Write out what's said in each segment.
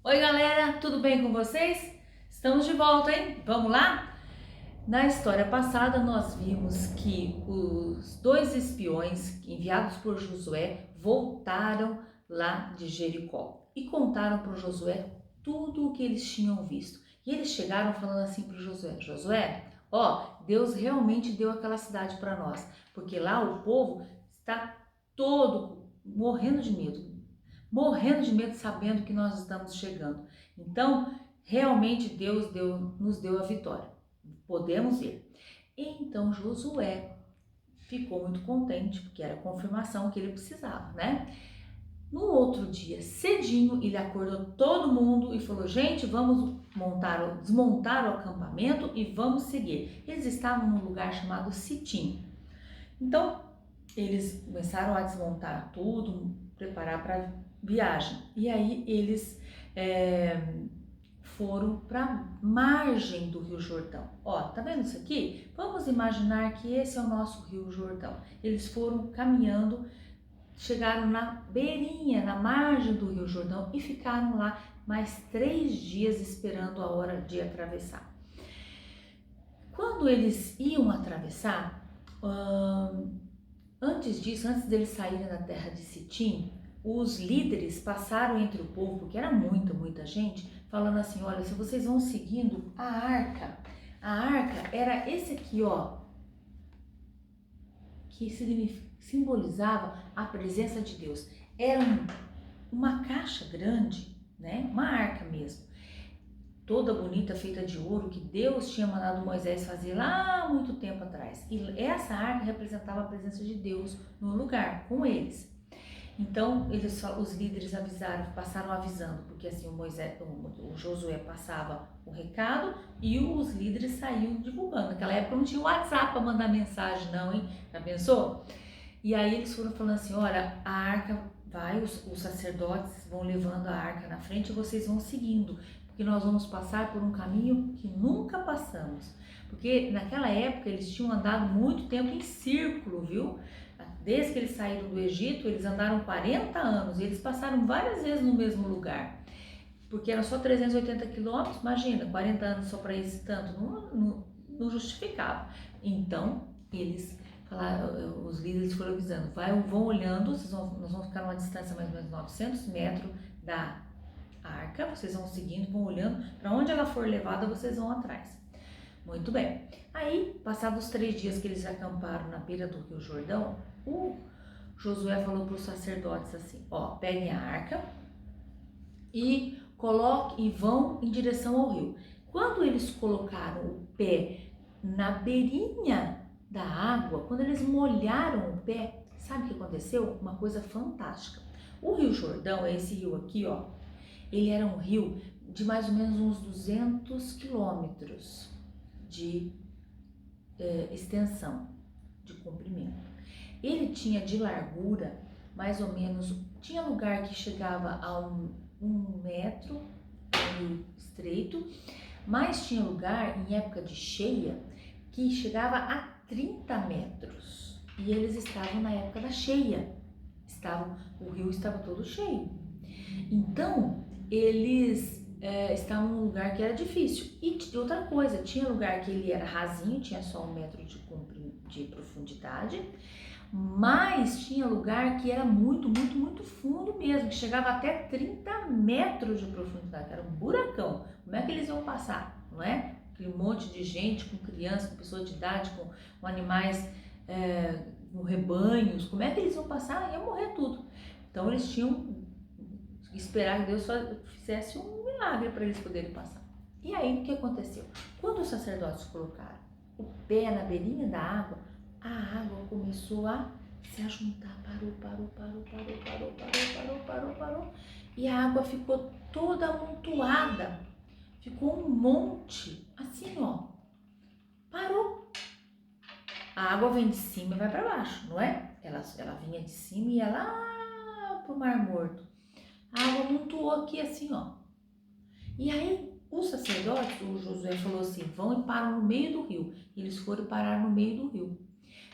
Oi galera, tudo bem com vocês? Estamos de volta, hein? Vamos lá? Na história passada nós vimos que os dois espiões enviados por Josué voltaram lá de Jericó e contaram para Josué tudo o que eles tinham visto. E eles chegaram falando assim para Josué: Josué, ó, Deus realmente deu aquela cidade para nós, porque lá o povo está todo morrendo de medo sabendo que nós estamos chegando. Então, realmente Deus nos deu a vitória. Podemos ir. Então Josué ficou muito contente, porque era a confirmação que ele precisava, né? No outro dia, cedinho, ele acordou todo mundo e falou: gente, vamos desmontar o acampamento e vamos seguir. Eles estavam num lugar chamado Sitim. Então, eles começaram a desmontar tudo, preparar para viagem. E aí eles foram para margem do Rio Jordão. Ó, tá vendo isso aqui? Vamos imaginar que esse é o nosso Rio Jordão. Eles foram caminhando, chegaram na beirinha, na margem do Rio Jordão e ficaram lá mais 3 dias esperando a hora de atravessar. Quando eles iam atravessar, antes disso, antes deles saírem da terra de Sitim, os líderes passaram entre o povo, porque era muita gente, falando assim: olha, se vocês vão seguindo a arca era esse aqui, ó, que simbolizava a presença de Deus. Era uma caixa grande, né? Uma arca mesmo, toda bonita, feita de ouro, que Deus tinha mandado Moisés fazer lá há muito tempo atrás. E essa arca representava a presença de Deus no lugar, com eles. Então, os líderes passaram avisando, porque assim o Josué passava o recado e os líderes saíam divulgando. Naquela época não tinha WhatsApp para mandar mensagem não, hein? Já pensou? E aí eles foram falando assim: olha, a arca vai, os sacerdotes vão levando a arca na frente e vocês vão seguindo, porque nós vamos passar por um caminho que nunca passamos. Porque naquela época eles tinham andado muito tempo em círculo, viu? Desde que eles saíram do Egito, eles andaram 40 anos e eles passaram várias vezes no mesmo lugar. Porque eram só 380 quilômetros, imagina, 40 anos só para esse tanto, não justificava. Então, eles falaram, os líderes foram avisando: vão olhando, nós vamos ficar numa distância mais ou menos 900 metros da arca, vocês vão seguindo, vão olhando, para onde ela for levada, vocês vão atrás. Muito bem. Aí, passados os 3 dias que eles acamparam na beira do Rio Jordão, o Josué falou para os sacerdotes assim: ó, peguem a arca e vão em direção ao rio. Quando eles colocaram o pé na beirinha da água, quando eles molharam o pé, sabe o que aconteceu? Uma coisa fantástica. O Rio Jordão, esse rio aqui, ó, ele era um rio de mais ou menos uns 200 quilômetros de extensão, de comprimento. Ele tinha de largura mais ou menos, tinha lugar que chegava a um metro, meio estreito, mas tinha lugar em época de cheia que chegava a 30 metros. E eles estavam na época da cheia, o rio estava todo cheio. Então, eles estavam num lugar que era difícil. E outra coisa, tinha lugar que ele era rasinho, tinha só 1 metro de profundidade, mas tinha lugar que era muito fundo mesmo, que chegava até 30 metros de profundidade, era um buracão. Como é que eles iam passar, não é? Aquele monte de gente, com crianças, com pessoas de idade, com animais, com rebanhos, como é que eles iam passar? Ia morrer tudo. Então eles tinham esperar que Deus fizesse um milagre para eles poderem passar. E aí o que aconteceu? Quando os sacerdotes colocaram o pé na beirinha da água, a água começou a se ajuntar, parou, e a água ficou toda amontoada, ficou um monte, assim ó, parou. A água vem de cima e vai para baixo, não é? Ela vinha de cima e ia lá pro Mar Morto. A água amontoou aqui assim, ó. E aí o sacerdote, o Josué, falou assim: vão e param no meio do rio. E eles foram parar no meio do rio.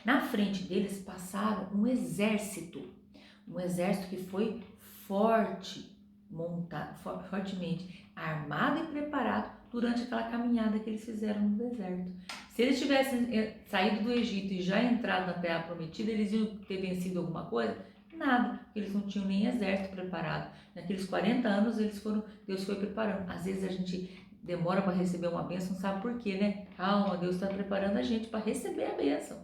Na frente deles passaram um exército que foi forte, montado, fortemente armado e preparado durante aquela caminhada que eles fizeram no deserto. Se eles tivessem saído do Egito e já entrado na Terra Prometida, eles iam ter vencido alguma coisa? Nada, porque eles não tinham nem exército preparado. Naqueles 40 anos Deus foi preparando. Às vezes a gente demora para receber uma bênção, não sabe por quê, né? Calma, Deus está preparando a gente para receber a bênção.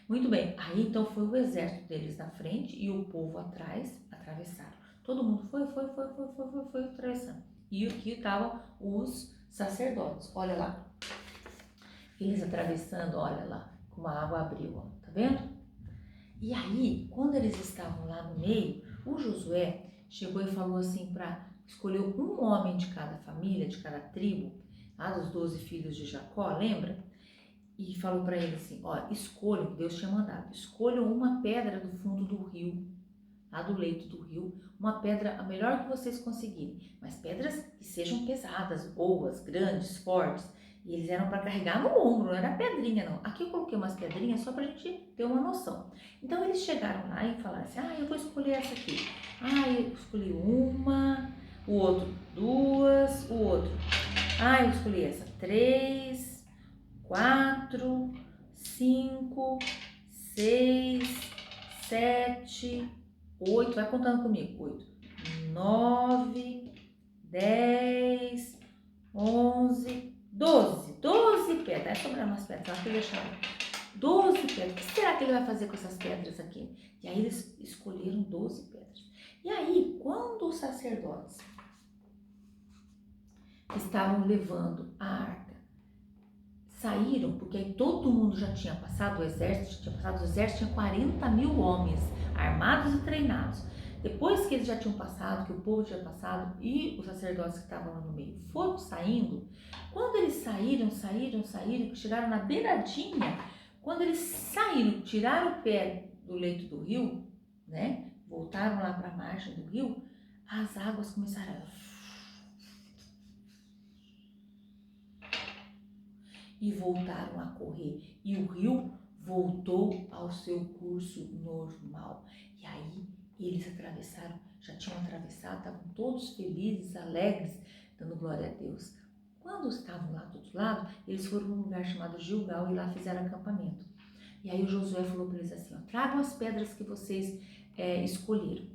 Muito bem. Aí então foi o exército deles na frente e o povo atrás, atravessaram. Todo mundo foi atravessando. E aqui estavam os sacerdotes, olha lá. Eles atravessando, olha lá, como a água abriu, ó, tá vendo? E aí, quando eles estavam lá no meio, o Josué chegou e falou assim escolheu um homem de cada família, de cada tribo, lá dos 12 filhos de Jacó, lembra? E falou para ele assim, ó, escolham, Deus tinha mandado, escolham uma pedra do fundo do rio, lá do leito do rio, uma pedra a melhor que vocês conseguirem, mas pedras que sejam pesadas, boas, grandes, fortes. E eles eram para carregar no ombro, não era pedrinha não. Aqui eu coloquei umas pedrinhas só para a gente ter uma noção. Então eles chegaram lá e falaram assim, eu vou escolher essa aqui. Eu escolhi uma, o outro duas, o outro. Eu escolhi essa, 3, 4, 5, 6, 7, 8, vai contando comigo, 8, 9, 10, 11, 12 pedras, vai sobrar umas pedras, lá que eu deixava, 12 pedras, o que será que ele vai fazer com essas pedras aqui? E aí eles escolheram 12 pedras. E aí, quando os sacerdotes estavam levando a arca, saíram, porque aí todo mundo já tinha passado, o exército tinha 40 mil homens, armados e treinados. Depois que eles já tinham passado, que o povo tinha passado e os sacerdotes que estavam lá no meio foram saindo, quando eles saíram, que chegaram na beiradinha, quando eles saíram, tiraram o pé do leito do rio, né, voltaram lá para a margem do rio, as águas começaram e voltaram a correr, e o rio voltou ao seu curso normal. E aí eles atravessaram, já tinham atravessado, estavam todos felizes, alegres, dando glória a Deus. Quando estavam lá do outro lado, eles foram num lugar chamado Gilgal e lá fizeram acampamento. E aí o Josué falou para eles assim, tragam as pedras que vocês escolheram.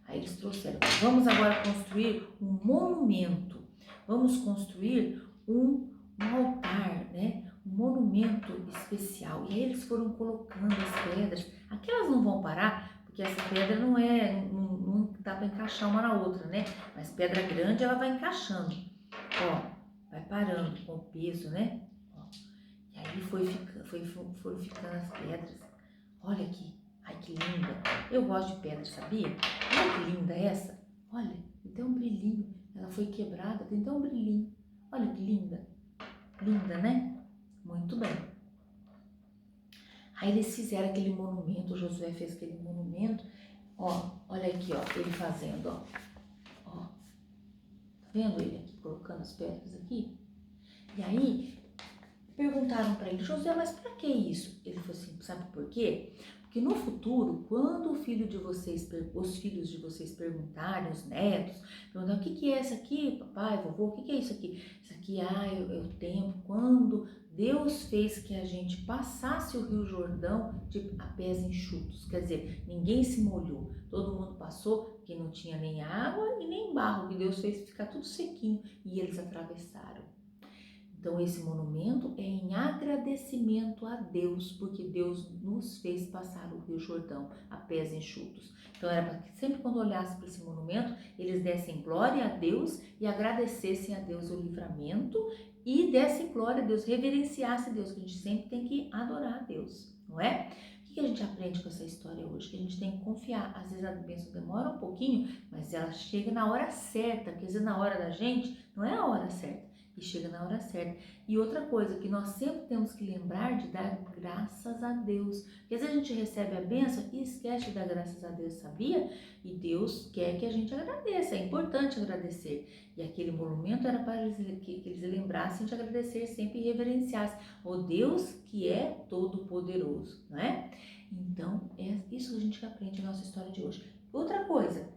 Aí eles trouxeram, vamos agora construir um monumento, vamos construir um altar, né? Um monumento especial. E aí eles foram colocando as pedras. Aqui elas não vão parar, porque essa pedra não dá para encaixar uma na outra, né? Mas pedra grande ela vai encaixando. Vai parando com o peso, né? E aí foram ficando as pedras. Olha aqui, ai que linda. Eu gosto de pedra, sabia? Olha que linda essa. Olha, tem um brilhinho. Ela foi quebrada, tem até um brilhinho. Olha que linda. Linda, né? Muito bem. Aí eles fizeram aquele monumento, o Josué fez aquele monumento. Olha aqui, ele fazendo, Tá vendo ele aqui, colocando as pedras aqui? E aí, perguntaram para ele, Josué, mas para que isso? Ele falou assim, sabe por quê? Porque no futuro, quando os filhos de vocês perguntarem, os netos, perguntarem, o que é isso aqui, papai, vovô, o que é isso aqui? Isso aqui, é o tempo quando Deus fez que a gente passasse o Rio Jordão a pés enxutos, quer dizer, ninguém se molhou, todo mundo passou, porque não tinha nem água e nem barro, que Deus fez ficar tudo sequinho e eles atravessaram. Então esse monumento é em agradecimento a Deus, porque Deus nos fez passar o Rio Jordão a pés enxutos. Então era para que sempre quando olhassem para esse monumento, eles dessem glória a Deus e agradecessem a Deus o livramento e dessem glória a Deus, reverenciassem a Deus, que a gente sempre tem que adorar a Deus, não é? O que a gente aprende com essa história hoje? Que a gente tem que confiar. Às vezes a bênção demora um pouquinho, mas ela chega na hora certa, porque às vezes na hora da gente não é a hora certa. E chega na hora certa. E outra coisa que nós sempre temos que lembrar de dar graças a Deus. Porque às vezes a gente recebe a bênção e esquece de dar graças a Deus, sabia? E Deus quer que a gente agradeça, é importante agradecer. E aquele monumento era para que eles lembrassem de agradecer sempre e reverenciassem o Deus que é todo-poderoso, não é? Então, é isso que a gente aprende na nossa história de hoje. Outra coisa,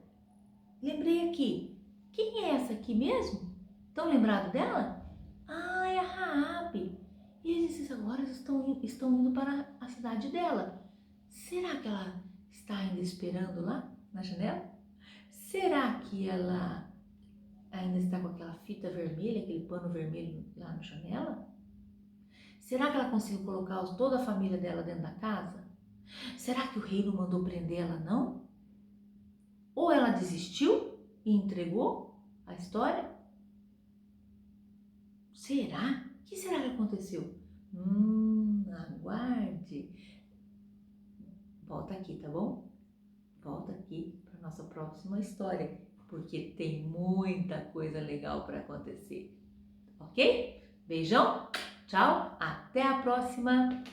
lembrei aqui. Quem é essa aqui mesmo? Estão lembrados dela? Ah, é a Raabe. E esses agora estão indo para a cidade dela. Será que ela está ainda esperando lá na janela? Será que ela ainda está com aquela fita vermelha, aquele pano vermelho lá na janela? Será que ela conseguiu colocar toda a família dela dentro da casa? Será que o rei não mandou prender ela, não? Ou ela desistiu e entregou a história? Será? O que será que aconteceu? Aguarde. Volta aqui, tá bom? Volta aqui para nossa próxima história, porque tem muita coisa legal para acontecer. Ok? Beijão, tchau, até a próxima!